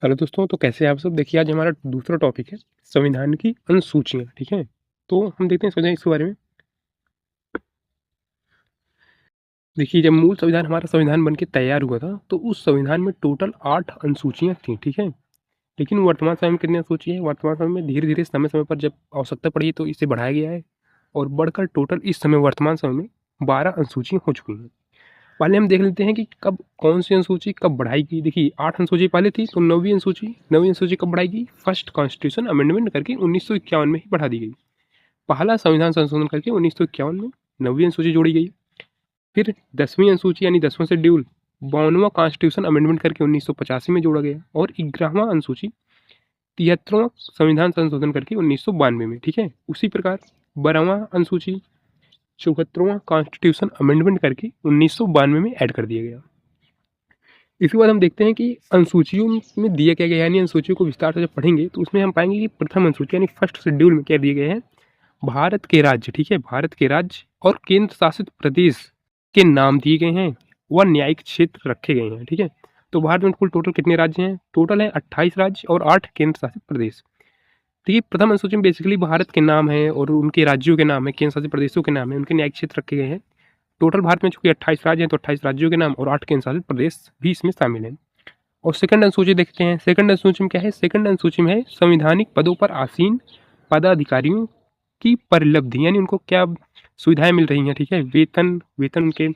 Hello दोस्तों, तो कैसे हैं आप सब? देखिए, आज हमारा दूसरा टॉपिक है संविधान की अनुसूचियाँ, ठीक है? तो हम देखते हैं संविधान इसके बारे में। देखिए, जब मूल संविधान हमारा संविधान बन के तैयार हुआ था, तो उस संविधान में टोटल 8 अनुसूचियाँ थीं, ठीक है? लेकिन वर्तमान समय में कितनी अनुसूची है? वर्तमान समय में धीरे-धीरे समय-समय पर जब आवश्यकता पड़ी तो इसे बढ़ाया गया है और बढ़कर टोटल इस समय वर्तमान समय में 12 अनुसूची हो चुकी हैं। पहले हम देख लेते हैं कि कब कौन सी अनुसूची कब बढ़ाई गई। देखिए, 8 अनुसूची पहले थी, तो 9वीं अनुसूची कब बढ़ाई गई? फर्स्ट कॉन्स्टिट्यूशन अमेंडमेंट करके 1951 में ही बढ़ा दी गई। पहला संविधान संशोधन करके 1951 में 9वीं अनुसूची जोड़ी गई। फिर 10वीं अनुसूची यानी 10वां शेड्यूल 52वां कॉन्स्टिट्यूशन अमेंडमेंट करके 1985 में जोड़ा गया और 11वां अनुसूची 73वां संविधान संशोधन करके 1992 में, ठीक है? उसी प्रकार 12वां अनुसूची 74वां कॉन्स्टिट्यूशन अमेंडमेंट करके 1992 में ऐड कर दिया गया। इसके बाद हम देखते हैं कि अनुसूचियों में दिया क्या गया है, यानी अनुसूचियों को विस्तार से जब पढ़ेंगे तो उसमें हम पाएंगे कि प्रथम अनुसूची यानी फर्स्ट शेड्यूल में क्या दिए गए हैं, भारत के राज्य, ठीक है, भारत के राज्य और केंद्र शासित प्रदेश के नाम दिए गए हैं व न्यायिक क्षेत्र रखे गए हैं, ठीक है। तो भारत में कुल टोटल कितने राज्य हैं? टोटल है 28 राज्य और 8 केंद्र शासित प्रदेश। देखिए, प्रथम अनुसूची में बेसिकली भारत के नाम है और उनके राज्यों के नाम है, केंद्र शासित प्रदेशों के नाम है, उनके न्यायिक क्षेत्र रखे गए हैं। टोटल भारत में चूंकि 28 राज्य हैं तो 28 राज्यों के नाम और 8 केंद्र शासित प्रदेश भी इसमें शामिल हैं। और सेकंड अनुसूची देखते हैं। सेकंड अनुसूची में क्या है? सेकंड अनुसूची में है संवैधानिक पदों पर आसीन पदाधिकारियों की परिलब्धि, यानी उनको क्या सुविधाएं मिल रही हैं, ठीक है, वेतन उनके,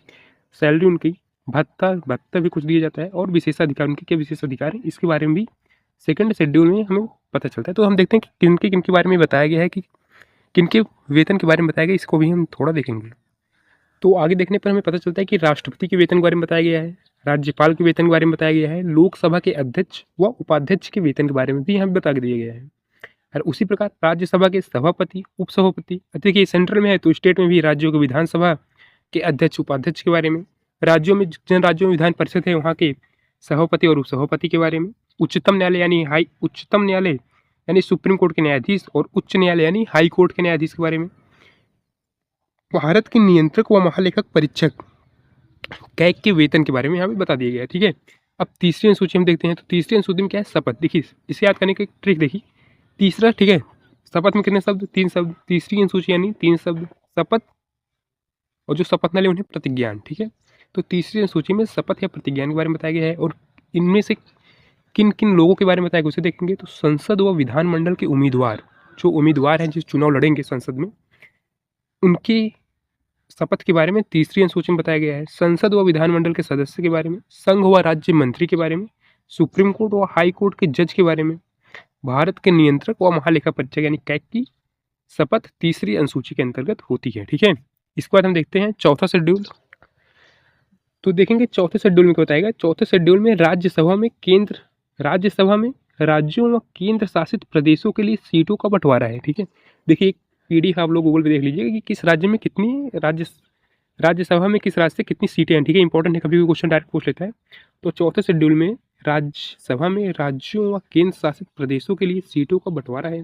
सैलरी उनकी, भत्ता भत्ता भी कुछ दिया जाता है और विशेषाधिकार, उनके क्या विशेष अधिकार है, इसके बारे में भी सेकंड शेड्यूल में हमें पता चलता है। तो हम देखते हैं कि किनके किनके बारे में बताया गया है, कि किनके वेतन के बारे में बताया गया, इसको भी हम थोड़ा देखेंगे। तो आगे देखने पर हमें पता चलता है कि राष्ट्रपति के वेतन के बारे में बताया गया है, राज्यपाल के वेतन के बारे में बताया गया है, लोकसभा के अध्यक्ष व उपाध्यक्ष के वेतन के बारे में भी हमें बता दिया गया है। और उसी प्रकार राज्यसभा के सभापति, उपसभापति, देखिए सेंट्रल में है तो स्टेट में भी राज्यों के विधानसभा के अध्यक्ष, उपाध्यक्ष के बारे में, राज्यों में जिन राज्यों में विधान परिषद है वहाँ के सभापति और उपसभापति के बारे में, उच्चतम न्यायालय यानी सुप्रीम कोर्ट के न्यायाधीश और उच्च न्यायालय यानी हाई कोर्ट के न्यायाधीश के बारे में, भारत के नियंत्रक व महालेखक परीक्षक कैग के वेतन के बारे में यहाँ पे बता दिया गया है, ठीक है। अब तीसरी अनुसूची हम देखते हैं। तो तीसरी अनुसूची में क्या है? शपथ। देखिए, इसे याद करने की एक ट्रिक देखिए। तीसरा, ठीक है, शपथ में कितने शब्द? 3 शब्द। तीसरी अनुसूची यानी 3 शब्द, शपथ, और जो शपथ न ले उन्हें प्रतिज्ञान, ठीक है। तो तीसरी अनुसूची में शपथ या प्रतिज्ञान के बारे में बताया गया है और इनमें से किन किन लोगों के बारे में बताया गया उसे देखेंगे। तो संसद व विधानमंडल के उम्मीदवार, जो उम्मीदवार हैं जिस चुनाव लड़ेंगे संसद में, उनकी शपथ के बारे में तीसरी अनुसूची में बताया गया है। संसद व विधानमंडल के सदस्य के बारे में, संघ व राज्य मंत्री के बारे में, सुप्रीम कोर्ट व हाई कोर्ट के जज के बारे में, भारत के नियंत्रक व महालेखा परीक्षक यानी कैग की शपथ तीसरी अनुसूची के अंतर्गत होती है, ठीक है। इसके बाद हम देखते हैं चौथा शेड्यूल। तो देखेंगे चौथे शेड्यूल में क्या बताएगा। चौथे शेड्यूल में राज्यसभा में राज्यों व केंद्र शासित प्रदेशों के लिए सीटों का बंटवारा है, ठीक है। देखिए, पीडीएफ आप लोग गूगल पे देख लीजिएगा कि किस राज्य में कितनी राज्यसभा में किस राज्य से कितनी सीटें हैं, ठीक है। इंपॉर्टेंट है, कभी भी क्वेश्चन डायरेक्ट पूछ लेता है। तो चौथे शेड्यूल में राज्यसभा में राज्यों व केंद्र शासित प्रदेशों के लिए सीटों का बंटवारा है।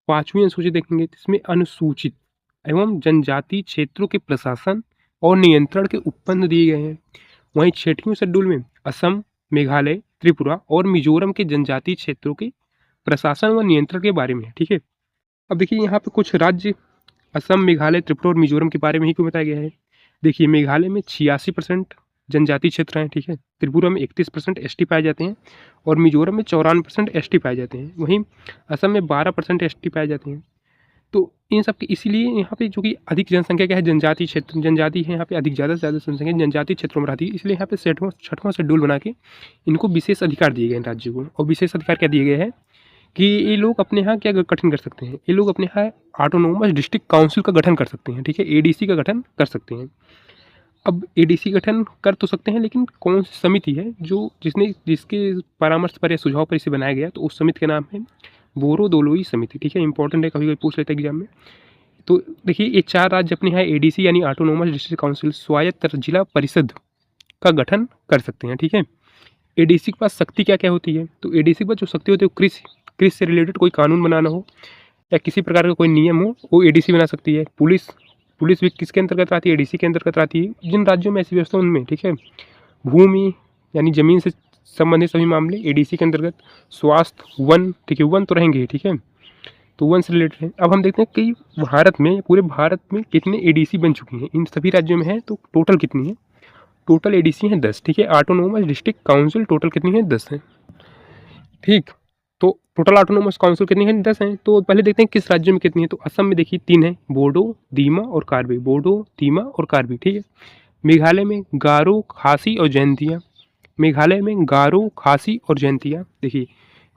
पांचवी अनुसूची देखेंगे, जिसमें अनुसूचित एवं जनजातीय क्षेत्रों के प्रशासन और नियंत्रण के उपबंध दिए गए हैं। वहीं छठवीं शेड्यूल में असम, मेघालय, त्रिपुरा और मिजोरम के जनजातीय क्षेत्रों के प्रशासन व नियंत्रण के बारे में है, ठीक है। अब देखिए, यहाँ पे कुछ राज्य असम, मेघालय, त्रिपुरा और मिजोरम के बारे में ही क्यों बताया गया है। देखिए, मेघालय में 86% जनजातीय क्षेत्र हैं, ठीक है। त्रिपुरा में 31% एसटी पाए जाते हैं और मिजोरम में 94% एसटी पाए जाते हैं। वहीं असम में 12% एसटी पाए जाते हैं। तो इन सब के इसीलिए यहाँ पे जो कि अधिक जनसंख्या क्या है, जनजातीय क्षेत्र, जनजाति है यहाँ पे अधिक, ज़्यादा से ज़्यादा जनसंख्या जनजातीय क्षेत्रों में रहती है, इसलिए यहाँ पे छठवां शेड्यूल बना के इनको विशेष अधिकार दिए गए हैं राज्यों को। और विशेष अधिकार क्या दिए गए हैं कि ये लोग अपने यहाँ क्या गठन कर सकते हैं, ये लोग अपने यहाँ ऑटोनोमस डिस्ट्रिक्ट काउंसिल का गठन कर सकते हैं, ठीक है, एडीसी का गठन कर सकते हैं। अब एडीसी गठन कर तो सकते हैं, लेकिन कौन सी समिति है जिसके परामर्श पर या सुझाव पर इसे बनाया गया, तो उस समिति का नाम है बोरोदोलोई समिति, ठीक है। इंपॉर्टेंट है, कभी कभी पूछ लेते हैं एग्जाम में। तो देखिए, ये 4 राज्य अपने यहाँ एडीसी यानी ऑटोनोमस डिस्ट्रिक्ट काउंसिल, स्वायत्त जिला परिषद का गठन कर सकते हैं, ठीक है। एडीसी के पास शक्ति क्या क्या होती है? तो एडीसी के पास जो शक्ति होती है वो कृषि से रिलेटेड कोई कानून बनाना हो या किसी प्रकार का कोई नियम हो, वो एडीसी बना सकती है। पुलिस भी किसके अंतर्गत आती है? एडीसी के अंतर्गत आती है। जिन राज्यों में ऐसी व्यवस्था उनमें, ठीक है। भूमि यानी जमीन से संबंधित सभी मामले एडीसी के अंतर्गत। स्वास्थ्य, वन, ठीक है, वन तो रहेंगे, ठीक है, तो वन से रिलेटेड है। अब हम देखते हैं कि भारत में, पूरे भारत में कितने एडीसी बन चुकी हैं, इन सभी राज्यों में है तो टोटल कितनी है। टोटल एडीसी हैं 10, ठीक है। ऑटोनोमस डिस्ट्रिक्ट काउंसिल टोटल कितनी है, 10 है, ठीक। तो टोटल ऑटोनोमस काउंसिल कितनी है, 10 हैं। तो पहले देखते हैं किस राज्य में कितनी है। तो असम में देखिए 3 है, बोडो, दीमा और कार्बी। बोडो, दीमा और कार्बी, ठीक है। मेघालय में गारो, खासी और जयंतिया। मेघालय में गारो, खासी और जयंतिया। देखिए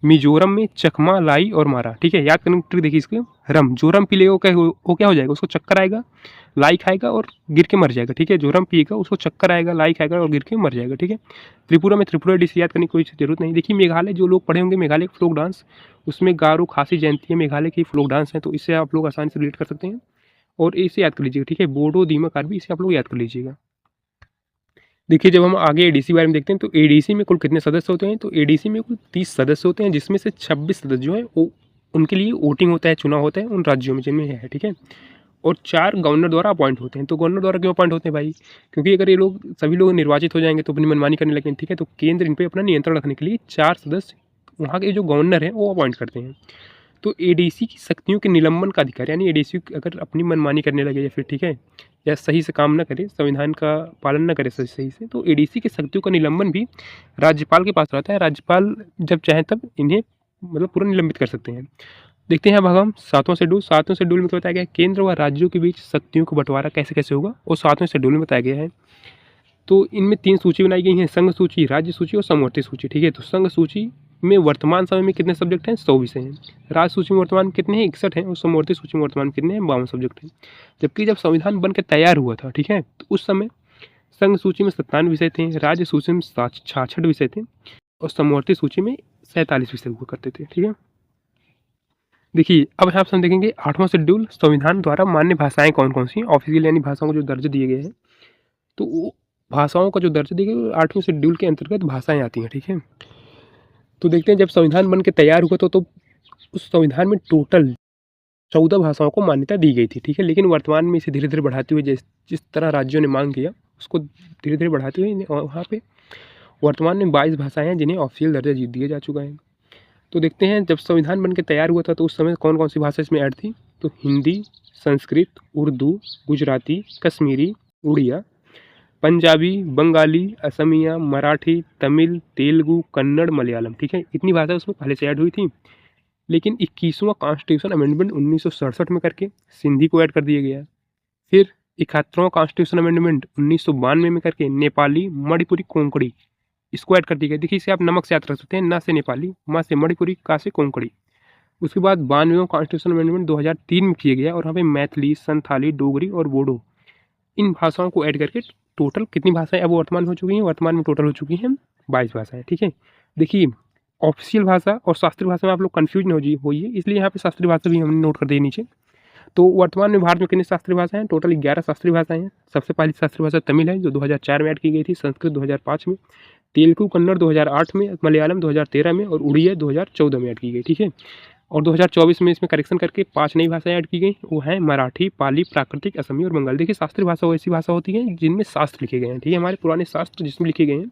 मिजोरम में चकमा, लाई और मारा, ठीक है। याद करने की ट्रिक देखिए इसके, रम, जोरम पी लेगा वो क्या हो जाएगा, उसको चक्कर आएगा, लाई खाएगा और गिर के मर जाएगा, ठीक है। जोरम पिएगा उसको चक्कर आएगा, लाई खाएगा और गिर के मर जाएगा, ठीक है। त्रिपुरा में त्रिपुरा डिश याद करने की कोई जरूरत नहीं। देखिए मेघालय, जो लोग पढ़े होंगे मेघालय का फोक डांस, उसमें गारो, खासी, जयंती है, मेघालय की फोक डांस है, तो इससे आप लोग आसानी से रिलेट कर सकते हैं और इसे याद कर लीजिएगा, ठीक है। बोडो, दीमा, कार्बी, इसे आप लोग याद कर लीजिएगा। देखिए जब हम आगे एडीसी बारे में देखते हैं तो एडीसी में कुल कितने सदस्य होते हैं। तो एडीसी में कुल 30 सदस्य होते हैं, जिसमें से 26 सदस्य जो है वो उनके लिए वोटिंग होता है, चुनाव होता है उन राज्यों में जिनमें है, ठीक है। और 4 गवर्नर द्वारा अपॉइंट होते हैं। तो गवर्नर द्वारा क्यों अपॉइंट होते हैं भाई, क्योंकि अगर ये लोग सभी लोग निर्वाचित हो जाएंगे तो अपनी मनमानी करने लगेंगे, ठीक है। तो केंद्र इन पर अपना नियंत्रण रखने के लिए 4 सदस्य वहाँ के जो गवर्नर हैं वो अपॉइंट करते हैं। तो एडीसी की शक्तियों के निलंबन का अधिकार, यानी एडीसी अगर अपनी मनमानी करने लगे या फिर, ठीक है, या सही से काम न करे, संविधान का पालन न करे सही से, तो एडीसी की शक्तियों का निलंबन भी राज्यपाल के पास रहता है। राज्यपाल जब चाहे तब इन्हें मतलब पूरा निलंबित कर सकते हैं। देखते हैं अब हम 7वां शेड्यूल। 7वें शेड्यूल में क्या बताया गया है, केंद्र व राज्यों के बीच शक्तियों का बंटवारा कैसे कैसे होगा, और 7वें शेड्यूल में बताया गया है। तो इनमें 3 सूची बनाई गई हैं, संघ सूची, राज्य सूची और समवर्ती सूची, ठीक है। तो संघ सूची में वर्तमान समय में कितने सब्जेक्ट हैं, 100 विषय हैं। राज्य सूची में वर्तमान कितने हैं, 61 हैं, और समवर्ती सूची में वर्तमान कितने हैं, 52 सब्जेक्ट हैं। जबकि जब संविधान बन के तैयार हुआ था, ठीक है, तो उस समय संघ सूची में 97 विषय थे, राज्य सूची में 66 विषय थे, और समवर्ती सूची में 47 विषय हुआ करते थे, ठीक है। देखिए अब यहाँ से हम देखेंगे 8वां शेड्यूल, संविधान द्वारा मान्य भाषाएं कौन कौन सी हैं, ऑफिशियल यानी भाषाओं को जो दर्ज दिए गए हैं। तो वो भाषाओं का जो दर्ज दिया गया वो 8वें शेड्यूल के अंतर्गत भाषाएं आती हैं, ठीक है। तो देखते हैं जब संविधान बन के तैयार हुआ तो उस संविधान में टोटल 14 भाषाओं को मान्यता दी गई थी, ठीक है। लेकिन वर्तमान में इसे धीरे धीरे बढ़ाते हुए, जिस तरह राज्यों ने मांग किया उसको धीरे धीरे बढ़ाते हुए वहाँ पे वर्तमान में 22 भाषाएं हैं जिन्हें ऑफिशियल दर्जा दिया जा चुका है। तो देखते हैं जब संविधान बन के तैयार हुआ था तो उस समय कौन कौन सी भाषा इसमें ऐड थी। तो हिंदी, संस्कृत, उर्दू, गुजराती, कश्मीरी, उड़िया, पंजाबी, बंगाली, असमिया, मराठी, तमिल, तेलुगु, कन्नड़, मलयालम, ठीक है। इतनी भाषा उसमें पहले से ऐड हुई थी। लेकिन 21वां कॉन्स्टिट्यूशन अमेंडमेंट 1967 में करके सिंधी को ऐड कर दिया गया। फिर 71वां कॉन्स्टिट्यूशन अमेंडमेंट 1992 में करके नेपाली, मणिपुरी, कोंकणी इसको ऐड कर दिया गया। देखिए इसे आप नमक से याद रख सकते हैं, ना से नेपाली, मा से मणिपुरी, का से कोंकणी। उसके बाद 92वां कॉन्स्टिट्यूशन अमेंडमेंट 2003 में किया गया और यहाँ पे मैथिली, संथाली, डोगरी और बोडो इन भाषाओं को ऐड करके टोटल कितनी भाषाएं अब वर्तमान हो चुकी हैं, वर्तमान में टोटल हो चुकी हैं 22 भाषाएं, ठीक है। देखिए ऑफिशियल भाषा और शास्त्रीय भाषा में आप लोग कन्फ्यूज नहीं होइए, इसलिए यहाँ पे शास्त्रीय भाषा भी हमने नोट कर दी नीचे। तो वर्तमान में भारत में कितनी शास्त्रीय भाषाएं हैं, टोटल 11 शास्त्रीय भाषाएं हैं। सबसे पहली शास्त्रीय भाषा तमिल है जो 2004 में ऐड की गई थी, संस्कृत 2005 में, तेलुगु कन्नड़ 2008 में, मलयालम 2013 में और उड़िया 2014 में ऐड की गई, ठीक है। और 2024 में इसमें करेक्शन करके 5 नई भाषाएं ऐड की गई, वो हैं मराठी, पाली, प्राकृतिक, असमी और बंगाली। देखिए शास्त्रीय भाषा वो ऐसी भाषा होती है जिनमें शास्त्र लिखे गए हैं, ठीक है। हमारे पुराने शास्त्र जिसमें लिखे गए हैं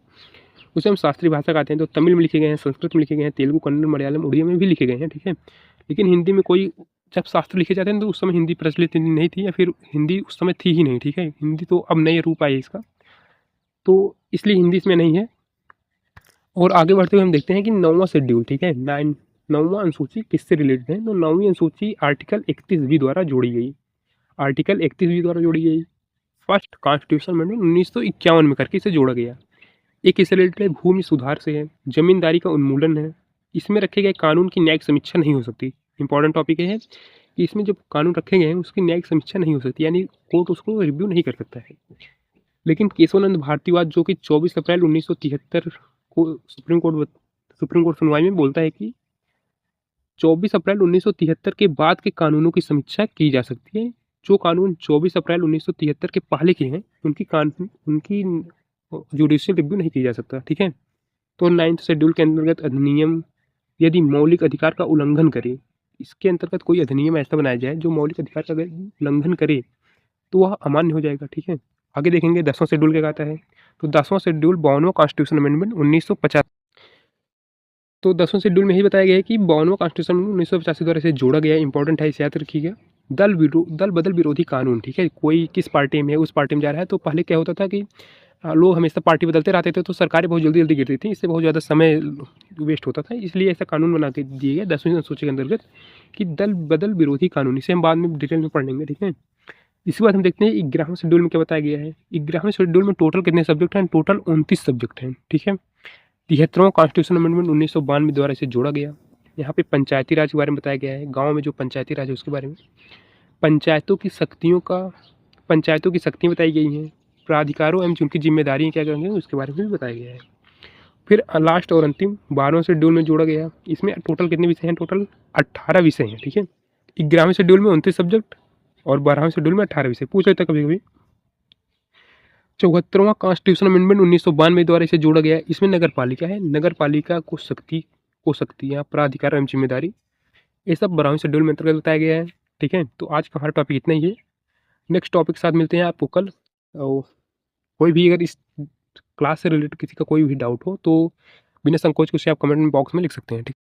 उसे हम शास्त्रीय भाषा कहते हैं। तो तमिल में लिखे गए हैं, संस्कृत में लिखे गए हैं, तेलुगु, कन्नड़, मलयालम, उड़िया में भी लिखे गए हैं, ठीक है। लेकिन हिंदी में कोई जब शास्त्र लिखे जाते हैं तो उस समय हिंदी प्रचलित नहीं थी, या फिर हिंदी उस समय थी ही नहीं, ठीक है। हिंदी तो अब नए रूप आई इसका, तो इसलिए हिंदी इसमें नहीं है। और आगे बढ़ते हुए हम देखते हैं कि 9वां शेड्यूल, ठीक है, 9वां अनुसूची किससे रिलेटेड है। तो 9वीं अनुसूची आर्टिकल 31 द्वारा जोड़ी गई, आर्टिकल 31 द्वारा जोड़ी गई। फर्स्ट कॉन्स्टिट्यूशन अमेंडमेंट 1951 में करके इसे जोड़ा गया। एक इससे रिलेटेड है, भूमि सुधार से है, जमींदारी का उन्मूलन है। इसमें रखे गए कानून की न्यायिक समीक्षा नहीं हो सकती। इंपॉर्टेंट टॉपिक है कि इसमें जो कानून रखे गए हैं उसकी न्यायिक समीक्षा नहीं हो सकती, यानी कोर्ट उसको रिव्यू नहीं कर सकता है। लेकिन केशवानंद भारतीवाद जो कि 24 अप्रैल 1973 को सुप्रीम कोर्ट सुनवाई में बोलता है कि 24 अप्रैल 1973 के बाद के कानूनों की समीक्षा की जा सकती है। जो कानून 24 अप्रैल 1973 के पहले के हैं उनकी जुडिशियल रिव्यू नहीं की जा सकता, ठीक है। तो 9th शेड्यूल के अंतर्गत अधिनियम यदि मौलिक अधिकार का उल्लंघन करे, इसके अंतर्गत कोई अधिनियम ऐसा बनाया जाए जो मौलिक अधिकार का उल्लंघन करे तो वह अमान्य हो जाएगा, ठीक है। आगे देखेंगे 10वां शेड्यूल क्या कहता है। तो 10वां शेड्यूल 52वां कॉन्स्टिट्यूशन अमेंडमेंट 1950 तो 10वें शेड्यूल में यही बताया गया है कि 52वां कॉन्स्टिट्यूशन 1985 द्वारा इसे जोड़ा गया है, इंपॉर्टेंट है, इसे याद रखिएगा। दल बदल विरोधी कानून, ठीक है, कोई किस पार्टी में है, उस पार्टी में जा रहा है, तो पहले क्या होता था कि लोग हमेशा पार्टी बदलते रहते थे, तो सरकारें बहुत जल्दी जल्दी गिरती थी, इससे बहुत ज़्यादा समय वेस्ट होता था, इसलिए ऐसा कानून बना के दिए गए 10वीं अनुसूची के अंतर्गत कि दल बदल विरोधी कानून। इसे हम बाद में डिटेल में पढ़ लेंगे, ठीक है। इसके बाद हम देखते हैं 11वें शेड्यूल में क्या बताया गया है। 11वें शेड्यूल में टोटल कितने सब्जेक्ट हैं? टोटल 29 सब्जेक्ट हैं, ठीक है। 73वां कॉन्स्टिट्यूशन अमेंडमेंट 1992 द्वारा इसे जोड़ा गया। यहाँ पे पंचायती राज के बारे में बताया गया है, गाँव में जो पंचायती राज है उसके बारे में। पंचायतों की शक्तियाँ बताई गई हैं, प्राधिकारों एवं उनकी जिम्मेदारियाँ क्या करेंगे उसके बारे में भी बताया गया है। फिर लास्ट और अंतिम 12वें शेड्यूल में जोड़ा गया। इसमें टोटल कितने विषय हैं? टोटल 18 विषय हैं, ठीक है। 11वें शेड्यूल में 29 सब्जेक्ट और 12वें शेड्यूल में 18 विषय पूछ लेता कभी कभी। 74वां कॉन्स्टिट्यूशन अमेंडमेंट 1992 द्वारा इसे जोड़ा गया। इसमें नगर पालिका है, नगर पालिका को शक्तियाँ, प्राधिकार एवं जिम्मेदारी, ये सब 12वें शेड्यूल में अंतर्गत बताया गया है, ठीक है। तो आज का हमारा टॉपिक इतना ही है। नेक्स्ट टॉपिक के साथ मिलते हैं आपको कल। और कोई भी अगर इस क्लास से रिलेटेड किसी का कोई भी डाउट हो तो बिना संकोच के उसे आप कमेंट बॉक्स में लिख सकते हैं, ठीक।